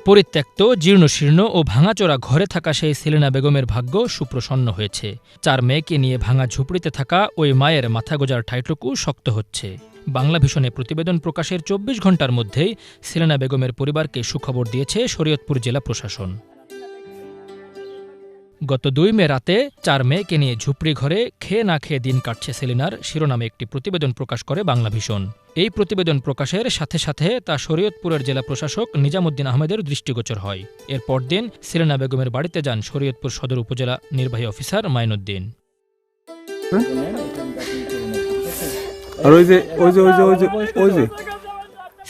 পরিত্যক্ত, জীর্ণশীর্ণ ও ভাঙাচোরা ঘরে থাকা সেই সেলিনা বেগমের ভাগ্য সুপ্রসন্ন হয়েছে। ৪ মেয়েকে নিয়ে ভাঙা ঝুপড়িতে থাকা ওই মায়ের মাথা গোজার ঠাঁইটুকু শক্ত হচ্ছে। বাংলাভিশনে প্রতিবেদন প্রকাশের ২৪ ঘণ্টার মধ্যেই সেলিনা বেগমের পরিবারকে সুখবর দিয়েছে শরীয়তপুর জেলা প্রশাসন। গত ২ মে রাতে ৪ মেয়েকে নিয়ে ঝুপড়ি ঘরে খেয়ে না খেয়ে দিন কাটছে সেলিনার শিরোনামে একটি প্রতিবেদন প্রকাশ করে বাংলাভিশন। এই প্রতিবেদন প্রকাশের সাথে সাথে তা শরীয়তপুরের জেলা প্রশাসক নিজামুদ্দিন আহমেদের দৃষ্টিগোচর হয়। এর পরদিন সেলিনা বেগমের বাড়িতে যান শরীয়তপুর সদর উপজেলা নির্বাহী অফিসার মাইনুদ্দিন।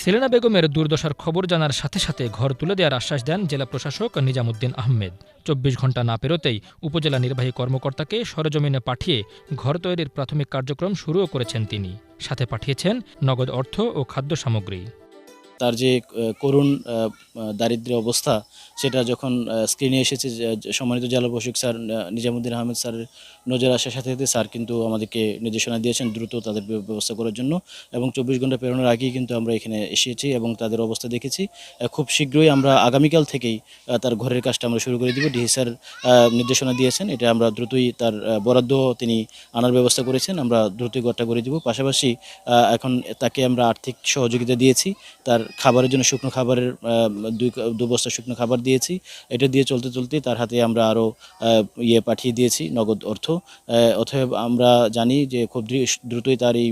সেলিনা বেগমের দুর্দশার খবর জানার সাথে সাথে ঘর তুলে দেওয়ার আশ্বাস দেন জেলা প্রশাসক নিজামুদ্দিন আহমেদ। ২৪ ঘণ্টা না পেরোতেই উপজেলা নির্বাহী কর্মকর্তাকে সরেজমিনে পাঠিয়ে ঘর তৈরির প্রাথমিক কার্যক্রম শুরুও করেছেন তিনি। সাথে পাঠিয়েছেন নগদ অর্থ ও খাদ্য সামগ্রী। তার যে করুণ দারিদ্র্য অবস্থা সেটা যখন স্ক্রিনে এসেছে, সম্মানিত জেলা প্রশাসক স্যার নিজামুদ্দিন আহমেদ স্যারের নজর আসার সাথে সাথে স্যার কিন্তু আমাদেরকে নির্দেশনা দিয়েছেন দ্রুত তাদের ব্যবস্থা করার জন্য, এবং ২৪ ঘণ্টা পেরোনোর আগেই কিন্তু আমরা এখানে এসেছি এবং তাদের অবস্থা দেখেছি। খুব শীঘ্রই আমরা আগামীকাল থেকেই তার ঘরের কাজটা আমরা শুরু করে দিব। ডিসি স্যার নির্দেশনা দিয়েছেন, এটা আমরা দ্রুতই তার বরাদ্দ তিনি আনার ব্যবস্থা করেছেন, আমরা দ্রুতই ঘরটা করে দিব। পাশাপাশি এখন তাকে আমরা আর্থিক সহযোগিতা দিয়েছি, তার খাবারের জন্য শুকনো খাবারের ২ বস্তা শুকনো খাবার দিয়েছি। এটা দিয়ে চলতে চলতে তার হাতে আমরা আরও পাঠিয়ে দিয়েছি নগদ অর্থ। অতএব আমরা জানি যে খুব দ্রুতই তার এই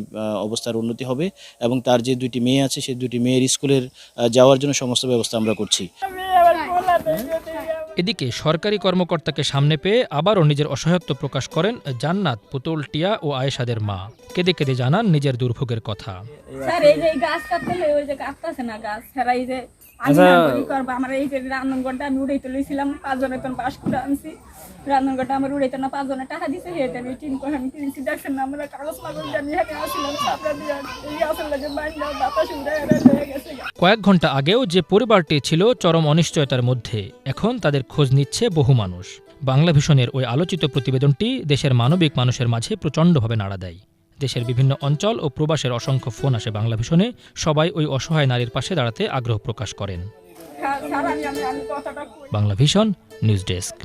অবস্থার উন্নতি হবে এবং তার যে ২টি মেয়ে আছে সেই ২টি মেয়ের স্কুলের যাওয়ার জন্য সমস্ত ব্যবস্থা আমরা করছি। এদিকে সরকারি কর্মকর্তাকে সামনে পেয়ে আবারও নিজের অসহায়ত্ব প্রকাশ করেন জান্নাত, পুতুল, টিয়া ও আয়েশাদের মা। কেঁদে কেঁদে জানান নিজের দুর্ভোগের কথা। আমার এই যে রান্নাঘরটা আমি উড়াইতে লইছিলাম, 5 জনের তখন বাস করে আনছি। রান্নাঘরটা আমার উড়াইতে না 5 জনের টাকা দিছে, আমি টিন করে আমি কিনছি। দেখছেন না আমরা কাগজ মাগজ জানি আসলাম সাপড়া দিয়ে এই আসল লাগে বাংলা বাতাস উড়ে হয়ে গেছে। কয়েক ঘন্টা আগেও যে পরিবারটি ছিল চরম অনিশ্চয়তার মধ্যে, এখন তাদের খোঁজ নিচ্ছে বহু মানুষ। বাংলাভিশনের ওই আলোচিত প্রতিবেদনটি দেশের মানবিক মানুষের মাঝে প্রচণ্ডভাবে নাড়া দেয়। দেশের বিভিন্ন অঞ্চল ও প্রবাসের অসংখ্য ফোন আসে বাংলাভিশনে। সবাই ওই অসহায় নারীর পাশে দাঁড়াতে আগ্রহ প্রকাশ করেন। Banglavision news desk.